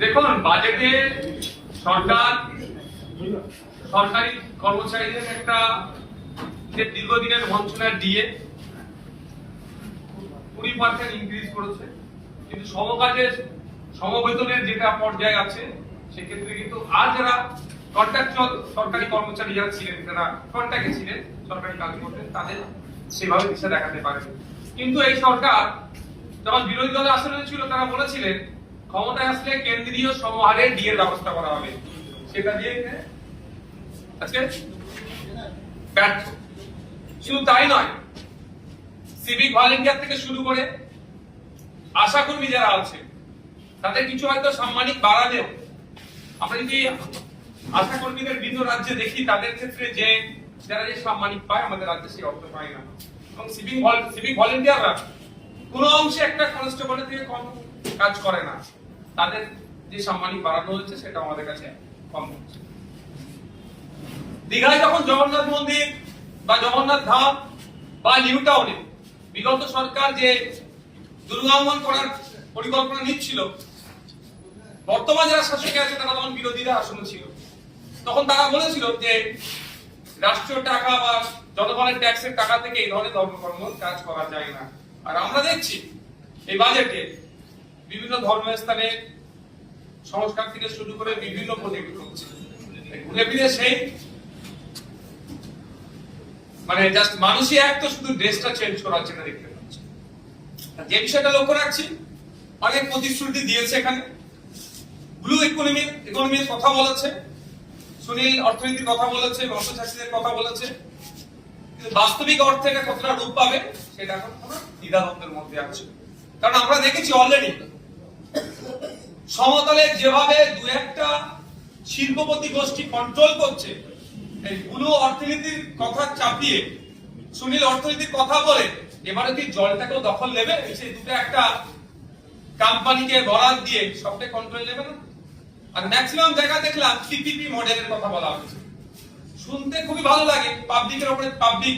দেখুন, বাজেটে সরকার সরকারি কর্মচারীদের একটা দীর্ঘদিনের বঞ্চনার ডিএ 20% ইনক্রিজ করেছে, কিন্তু সমকাজের সমবেতনের যেটা পর্যায়ে আছে সেক্ষেত্রে কিন্তু আর যারা কন্ট্রাকচুয়াল সরকারি কর্মচারী যারা ছিলেন, যারা কন্ট্রাক্টে ছিলেন, সরকারি কাজ করতেন, তাদের সেভাবে দিশা দেখাতে পারে। কিন্তু এই সরকার যখন বিরোধী দলের আসনে ছিল তারা বলেছিলেন ক্ষমতায় আসলে কেন্দ্রীয় সমহারে ডিএর ব্যবস্থা করা হবে, সেটা দিয়ে আজকে ব্যর্থ। শুধু তাই নয়, সিভিক ভলেন্টিয়ার থেকে শুরু করে আশাকর্মী যারা আছে তাদের কিছু হয়তো সাম্মানিক বাড়ালেও আমরা যদি আশাকর্মীদের বিভিন্ন রাজ্যে দেখি তাদের ক্ষেত্রে যে যারা যে সাম্মানিক পায় আমাদের রাজ্যে সেই অর্থ পায় না। এবং সিভিক ভলেন্টিয়াররা কোন অংশে একটা কনস্টেবলের থেকে কম কাজ করে না, তাদের যে সাম্মানিক বাড়ানো হচ্ছে সেটা আমাদের কাছে কম হচ্ছে। দীঘায় যখন জগন্নাথ মন্দির বা জগন্নাথ ধাম বা নিউ টাউনে বিগত সরকার যে দুর্গাঙ্গন করার পরিকল্পনা নিচ্ছিল, বর্তমান যারা শাসকে আছে তারা তখন বিরোধীরা আসনে ছিল, তখন তারা বলেছিল যে রাষ্ট্রীয় টাকা বা জনগণের ট্যাক্সের টাকা থেকে এই ধরনের ধর্মকর্ম কাজ করা যায় না। আর আমরা দেখছি এই বাজেটে বিভিন্ন ধর্মস্থানে সংস্কার থেকে শুরু করে বিভিন্ন প্রজেক্ট হচ্ছে, ঘুরে ফিরে সেই মানে জাস্ট মানুষই এক তো শুধু ড্রেসটা চেঞ্জ করার জন্য দেখতে পাচ্ছি। যে বিষয়টা লক্ষ্য রাখছি, অনেক প্রতিশ্রুতি দিয়েছে এখানে, ব্লু ইকোনমির কথা বলেছে, সুনীল অর্থনীতির কথা বলেছে, অর্থশাস্ত্রের কথা বলেছে, কিন্তু বাস্তবিক অর্থে এটা কতটা রূপ পাবে সেটা এখন দ্বিধাদ্বন্দ্বের মধ্যে আছে। কারণ আমরা দেখেছি অলরেডি সমতলে যেভাবে দু একটা শিল্পপতি গোষ্ঠী কন্ট্রোল করছে, এই ব্লু অর্থনীতির কথা চাপিয়ে সুনীল অর্থনীতির কথা বলে এবারে কি জলটাকেও দখল নেবে, সেই দুটো একটা কোম্পানিকে বরাদ দিয়ে সবটাই কন্ট্রোল নেবে না। আর ম্যাক্সিমাম জায়গা দেখলাম পিপিপি মডেলের কথা বলা হচ্ছে, শুনতে খুবই ভালো লাগে, পাবলিকের উপরে পাবলিক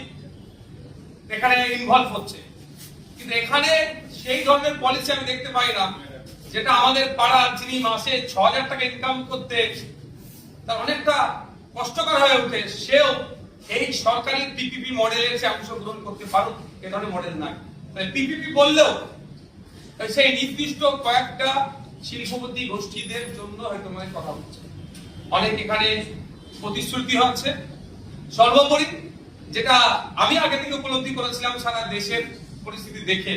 এখানে ইনভলভ হচ্ছে, কিন্তু এখানে সেই ধরনের পলিসি আমি দেখতে পাই না যেটা আমাদের পাড়া যিনি মাসে ৬,০০০ টাকা ইনকাম করতে তার অনেকটা কষ্টকর হয়ে ওঠে, সেও এই সরকারি পিপিপি মডেলের সে অংশগ্রহণ করতে পারুক, এ ধরনের মডেল নাই। পিপিপি বললেও সেই নির্দিষ্ট কয়েকটা শিল্পপতি গোষ্ঠীদের জন্য হয়তো মানে কথা হচ্ছে, অনেক এখানে প্রতিশ্রুতি হচ্ছে। সর্বোপরি যেটা আমি আগে থেকে উপলব্ধি করেছিলাম সারা দেশের পরিস্থিতি দেখে,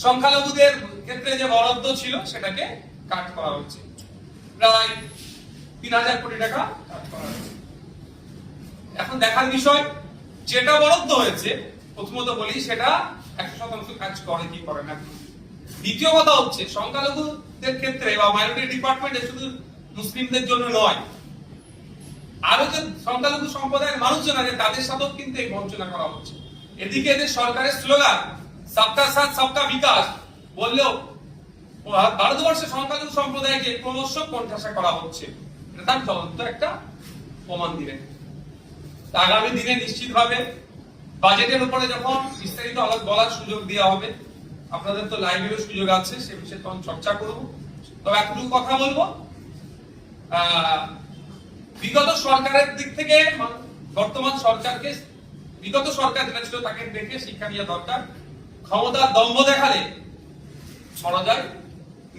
সংখ্যালঘুদের ক্ষেত্রে যে বরাদ্দ ছিল সেটাকে কাট করা হচ্ছে, প্রায় ৩,০০০ কোটি টাকা কাট করা হচ্ছে। এখন দেখার বিষয় যেটা বরাদ্দ হয়েছে, প্রথমত বলি সেটা ১০০% কাজ করে কি করে না। দ্বিতীয় কথা হচ্ছে সংখ্যালঘুদের ক্ষেত্রে বা মাইনরিটি ডিপার্টমেন্টে শুধু মুসলিমদের জন্য নয়, আরো যে সংখ্যালঘু সম্প্রদায়ের মানুষজন আছে তাদের সাথেও কিন্তু এই বঞ্চনা করা হচ্ছে। এদিকে এদের সরকারের স্লোগান সবকা সাথ সবকা বিকাশ বললেও ভারতবর্ষের সংখ্যালঘু সম্প্রদায়কে ক্রমশ কোণঠাসা করা হচ্ছে, এটা তার জ্বলন্ত একটা প্রমাণ দিলেন। আগামী দিনে নিশ্চিতভাবে বাজেটের উপরে যখন বিস্তারিত বলার সুযোগ দেওয়া হবে, আপনাদের তো লাইভেরও সুযোগ আছে, সে বিষয়ে তখন চর্চা করব। তবে এতটুকু কথা বলবো, বিগত সরকারের দিক থেকে বর্তমান সরকারকে, বিগত সরকার যেটা ছিল তাকে দেখে শিক্ষা নেওয়া দরকার। ক্ষমতার দম্ভ দেখালে পরাজয়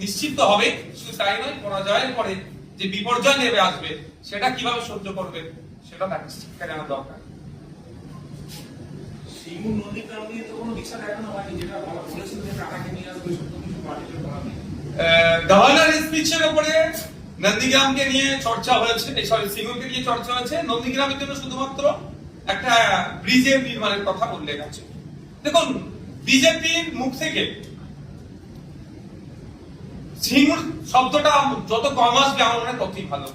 নিশ্চিত হবে, শুধু তাই নয়, পরাজয়ের পরে যে বিপর্যয় নেমে আসবে সেটা কিভাবে সহ্য করবে সেটা তাকে শিক্ষা জানা দরকার। গভর্নর স্পিচের উপরে নন্দীগ্রামকে নিয়ে চর্চা হয়েছে, সিঙ্গুরকে নিয়ে চর্চা হয়েছে। নন্দীগ্রামের জন্য শুধুমাত্র একটা ব্রিজের নির্মাণের কথা উল্লেখ আছে। দেখুন, বিজেপির মুখ থেকে সিঙ্গুর শব্দটা যত কম আসবে আমার মনে হয় ততই ভালো,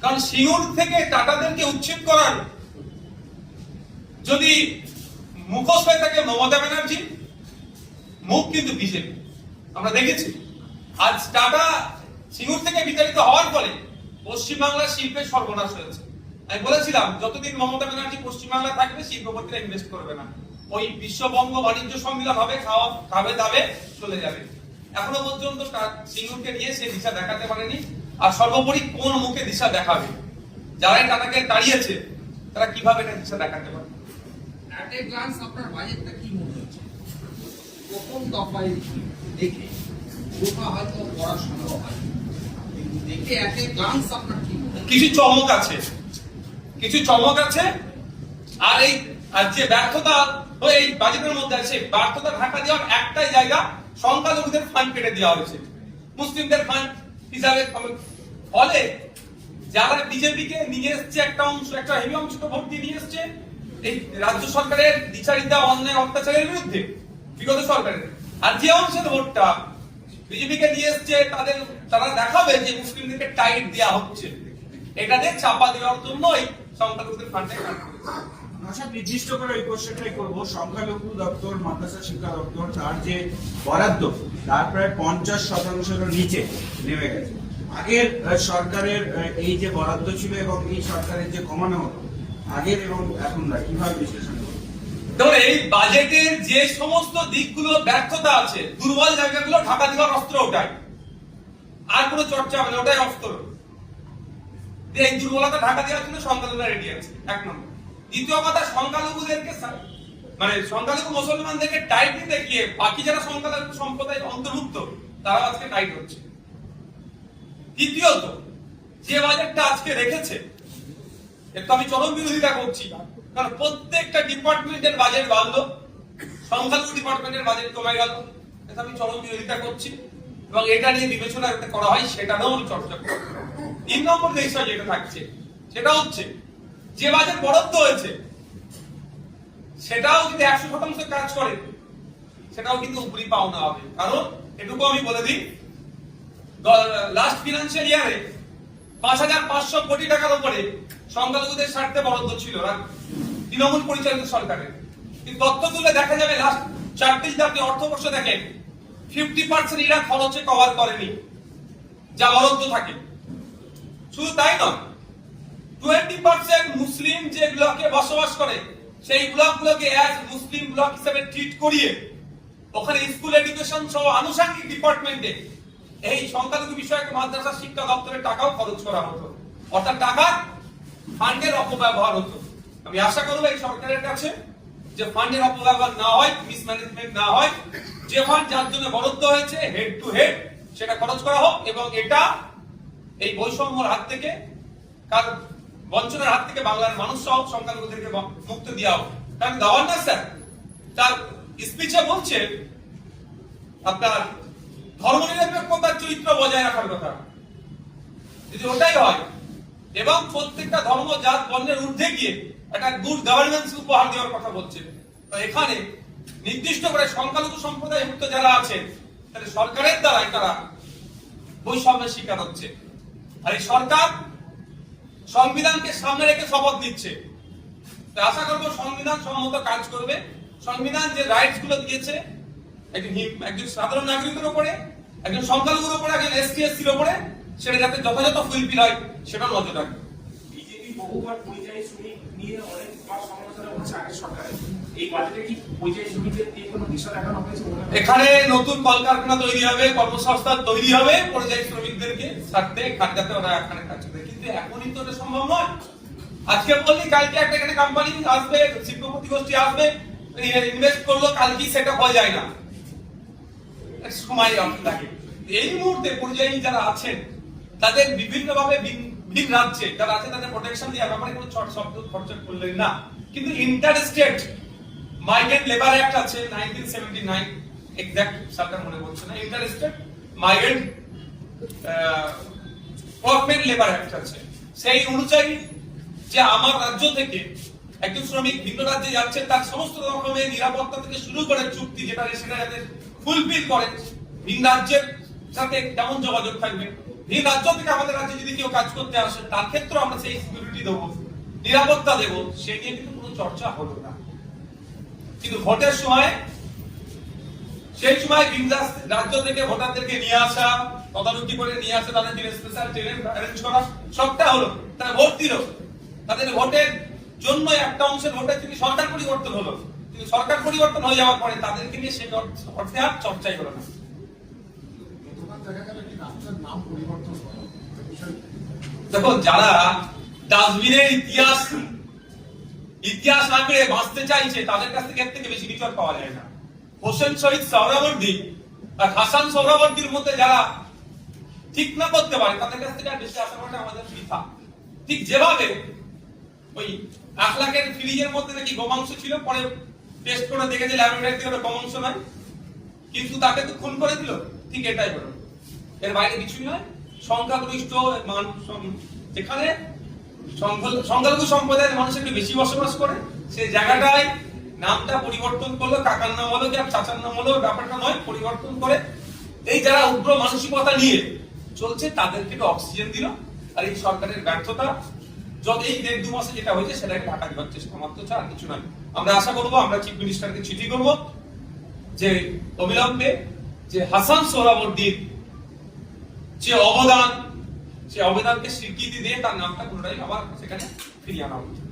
কারণ সিঙ্গুর থেকে টাটাদেরকে উচ্ছেদ করার যদি মুখোশ হয়ে থাকে মমতা ব্যানার্জি, মুখ কিন্তু বিজেপি। আমরা দেখেছি আজ টাটা সিঙ্গুর থেকে বিতাড়িত হওয়ার ফলে পশ্চিমবাংলার শিল্পের সর্বনাশ হয়েছে। আমি বলেছিলাম যতদিন মমতা ব্যানার্জি পশ্চিমবাংলা থাকবে শিল্পপতিরা ইনভেস্ট করবে না, ওই বিশ্ববঙ্গ বাণিজ্য সম্মেলন হবে, খাবে দাবে চলে যাবে। এখনো পর্যন্ত সিঙ্গুরকে নিয়ে সে দিশা দেখাতে পারেনি। আর সর্বোপরি কোন মুখে দিশা দেখাবে? যারাই টাটাকে দাঁড়িয়েছে তারা কিভাবে এটা দিশা দেখাতে পারে? অ্যাট এ গ্লান্স আপনার বাজেটটা কি মনে হচ্ছে? প্রথম দফায় দেখে পুরোটা হয়তো পড়া সম্ভব হয়, কিন্তু দেখে অ্যাট এ গ্লান্স আপনার কি মনে হয়? কিছু চমক আছে, কিছু চমক আছে। আর এই যে ব্যর্থতা এই বাজেটের মধ্যে আছে, ব্যর্থতা ঢাকা দেওয়ার একটাই জায়গা, সংখ্যালঘুদের ফান্ড কেটে দেওয়া হয়েছে, মুসলিমদের ফান্ড হিসাবে। ফলে যারা বিজেপিকে নিয়ে এসছে একটা অংশ, একটা হেভি অংশকে ভোট দিয়ে নিয়ে এসছে এই রাজ্য সরকারের দ্বিচারিতা, অন্যায়, অত্যাচারের বিরুদ্ধে বিগত সরকারের, আর যে অংশের ভোটটা বিজেপিকে নিয়ে এসছে তারা দেখাবে যে মুসলিমদেরকে টাইট দেওয়া হচ্ছে, এটাতে চাপা দেওয়ার জন্যই সংখ্যালঘুদের ফান্ডে কাট করেছে। আচ্ছা, নির্দিষ্ট করে ওই কোশ্চেনটাই করবো। সংখ্যালঘু দপ্তর, মাদ্রাসা শিক্ষা দপ্তর, তার যে বরাদ্দ তার প্রায় 50% নিচে নেমে গেছে। আগের সরকারের এই যে বরাদ্দ ছিল এবং এই সরকারের যে কমানো হলো, আগের এবং এখনকার কিভাবে বিশ্লেষণ করবো? দেখুন, এই বাজেটের যে সমস্ত দিকগুলো ব্যর্থতা আছে, দুর্বল জায়গাগুলো ঢাকা দেওয়ার অস্ত্র ওটাই, আর কোনো চর্চা হবে না, ওটাই অস্ত্র। এই দুর্বলতা ঢাকা দেওয়ার জন্য সংখ্যালঘুরা রেডি আছে, এক নম্বর। দ্বিতীয় কথা, সংখ্যালঘুদেরকে মানে সংখ্যালঘু মুসলমানদেরকে টাইট দিতে গিয়ে বাকি যারা সংখ্যালঘু সম্প্রদায়ের অন্তর্ভুক্ত তারা আজকে টাইট হচ্ছে। তৃতীয়ত, যে বাজেটটা আজকে রেখেছে এর তো আমি চরম বিরোধিতা করছি, কারণ প্রত্যেকটা ডিপার্টমেন্টের বাজেট বাড়লো, সংখ্যালঘু ডিপার্টমেন্টের বাজেট কমে গেল, এটা আমি চরম বিরোধিতা করছি এবং এটা নিয়ে বিবেচনা যাতে করা হয় সেটা নিয়েও আমি চর্চা করব। 3 নম্বর যে বিষয় যেটা থাকছে সেটা হচ্ছে যে বাজেট বরাদ্দ হয়েছে সেটাও যদি 100% কাজ করে সেটাও কিন্তু উপরি পাওনা হবে। কারণ এটুকু আমি বলে দিই, লাস্ট ফিনান্সিয়াল ইয়ারে 5500 কোটি টাকার উপরে সংখ্যালঘুদের স্বার্থে বরাদ্দ ছিল তৃণমূল পরিচালিত সরকারের। কিন্তু তথ্য তুলে দেখা যাবে লাস্ট 4 জাতীয় অর্থবর্ষ দেখেন 50% এরা খরচে কভার করেনি যা বরাদ্দ থাকে। শুধু তাই নয়, 20% মুসলিম যে ব্লকে বসবাস করে সেই ব্লকগুলোকে অ্যাজ মুসলিম ব্লক হিসেবে ট্রিট করিয়ে ওখানে স্কুল এডুকেশন সহ আনুষঙ্গিক ডিপার্টমেন্টে এই সংখ্যালঘু বিষয়ক মাদ্রাসা শিক্ষা দপ্তরের টাকাও খরচ করা হতো, অর্থাৎ টাকা ফান্ডের অপব্যবহার হতো। আমি আশা করবো এই সরকারের কাছে যে ফান্ডের অপব্যবহার না হয়, মিসম্যানেজমেন্ট না হয়, যে ফান্ড যার জন্য বরাদ্দ হয়েছে হেড টু হেড সেটা খরচ করা হোক এবং এটা এই বৈষম্যের হাত থেকে, কারণ বঞ্চনার হাত থেকে বাংলার মানুষ সহ সংখ্যালঘুদেরকে মুক্ত দেওয়া হোক। কারণ গভর্নর স্যার তার স্পিচে বলছে আপনার ধর্মনিরপেক্ষতার চরিত্র বজায় রাখার কথা। যদি ওটাই হয় এবং প্রত্যেকটা ধর্ম জাত বর্ণের ঊর্ধ্বে গিয়ে একটা গুড গভর্নেন্স উপহার দেওয়ার কথা বলছে, তো এখানে নির্দিষ্ট করে সংখ্যালঘু সম্প্রদায় মুক্ত যারা আছে তাহলে সরকারের দ্বারাই তারা বৈষম্যের শিকার হচ্ছে। আর এই সরকার সংবিধানকে সামনে রেখে শপথ নিচ্ছে, আশা করবো সংবিধান সম্মত কাজ করবে। সংবিধান যে রাইটস গুলো দিয়েছে একজন সাধারণ নাগরিকের উপরে, একজন সংখ্যালঘুর উপরে, একজন এসটি এসসির উপরে, সেটা যাতে যথাযথ ফুলফিল হয় সেটা নজর রাখবে। বিজেপি বহুবার পরিযায়ী শ্রমিক নিয়ে অনেক সমালোচনা করছে আগের সরকারে, এই বাজেটে কি পরিযায়ী শ্রমিকদের নিয়ে কোনো দিশা দেখানো হয়েছে? এখানে নতুন কলকারখানা তৈরি হবে, কর্মসংস্থান তৈরি হবে পরিযায়ী শ্রমিকদেরকে ছাড়তে, যাতে ওরা এখানে কাজ করে, কিন্তু এখনই তো এটা সম্ভব নয়। আজকে বললি কালকে একটা এখানে কোম্পানি আসবে, শিল্পপতি গোষ্ঠী আসবে, ইনভেস্ট করলো, কালকে সেটা হয়ে যায় না, সময় লাগে। এই মুহূর্তে পরিযায়ী যারা আছেন তাদের বিভিন্ন ভাবে ভিন রাজ্যে যারা আছে তাদের প্রোটেকশন দেওয়ার ব্যাপারে কোনো শব্দ খরচা করলেন না। কিন্তু inter state migrant labour act আছে 1979, এক্সাক্ট সরকার মনে করছে না, inter state migrant workman labour act আছে। সেই অনুযায়ী যে আমার রাজ্য থেকে একজন শ্রমিক ভিন্ন রাজ্যে যাচ্ছে তার সমস্ত রকমের নিরাপত্তা থেকে শুরু করে চুক্তি যেটা সেটা যাতে ফুলফিল করে, ভিন রাজ্যের সাথে কেমন যোগাযোগ থাকবে, ভিন রাজ্য থেকে আমাদের রাজ্যে যদি কেউ কাজ করতে আসে তার ক্ষেত্রে আমরা সেই সিকিউরিটি দেবো, নিরাপত্তা দেবো, সে নিয়ে কিন্তু কোনো চর্চা হলো না। কিন্তু ভোটের সময় সেই সময় ভিন রাজ্য থেকে ভোটারদেরকে নিয়ে আসা, তদারকি করে নিয়ে আসা, তাদের জন্য স্পেশাল ট্রেন অ্যারেঞ্জ করা, সবটা হলো। তারা ভোট দিল, তাদের ভোটের জন্য একটা অংশের ভোটের যদি সরকার পরিবর্তন হলো, কিন্তু সরকার পরিবর্তন হয়ে যাওয়ার পরে তাদেরকে নিয়ে সে অর্থে আর চর্চাই হলো না। পরিবর্তন হলো দেখো, যারা ডাস্টবিনের ইতিহাস না পেয়ে বাঁচতে চাইছে তাদের কাছ থেকে এর থেকে বেশি কিছু আর পাওয়া যায় না। হোসেন শহীদ সোহরাওয়ার্দী আর হাসান সোহরাওয়ার্দীর মধ্যে যারা ঠিক না করতে পারে তাদের কাছ থেকে আর বেশি আশা করাটা আমাদের বৃথা। ঠিক যেভাবে ওই 1 লাখের ফ্রিজের মধ্যে নাকি গোমাংস ছিল, পরে টেস্ট করে দেখেছে ল্যাবরেটরিতে ওটা গোমাংস নয়, কিন্তু তাকে তো খুন করে দিল, ঠিক এটাই হলো। এর বাইরে কিছুই নয়। সংখ্যাগরিষ্ঠ যেখানে সংখ্যালঘু সম্প্রদায়ের মানুষ একটু বেশি বসবাস করে, সেই জায়গাটায় নামটা পরিবর্তন করলো, কাকার নাম হলো কি আর চাচার নাম হলো, ব্যাপারটা নয়, পরিবর্তন করে এই যারা উগ্র মানসিকতা নিয়ে চলছে তাদেরকে একটু অক্সিজেন দিল। আর এই সরকারের ব্যর্থতা যত এই 1.5-2 মাসে যেটা হয়েছে সেটাকে ঢাকা দেওয়ার চেষ্টা মাত্র, আর কিছু নয়। আমরা আশা করবো, আমরা চিফ মিনিস্টারকে চিঠি করবো যে অবিলম্বে যে হাসান সোহরাওয়ার্দীর যে অবদান, সে অবদানকে স্বীকৃতি দিয়ে তার নামটা পুনরায় আবার সেখানে ফিরিয়ে আনা উচিত।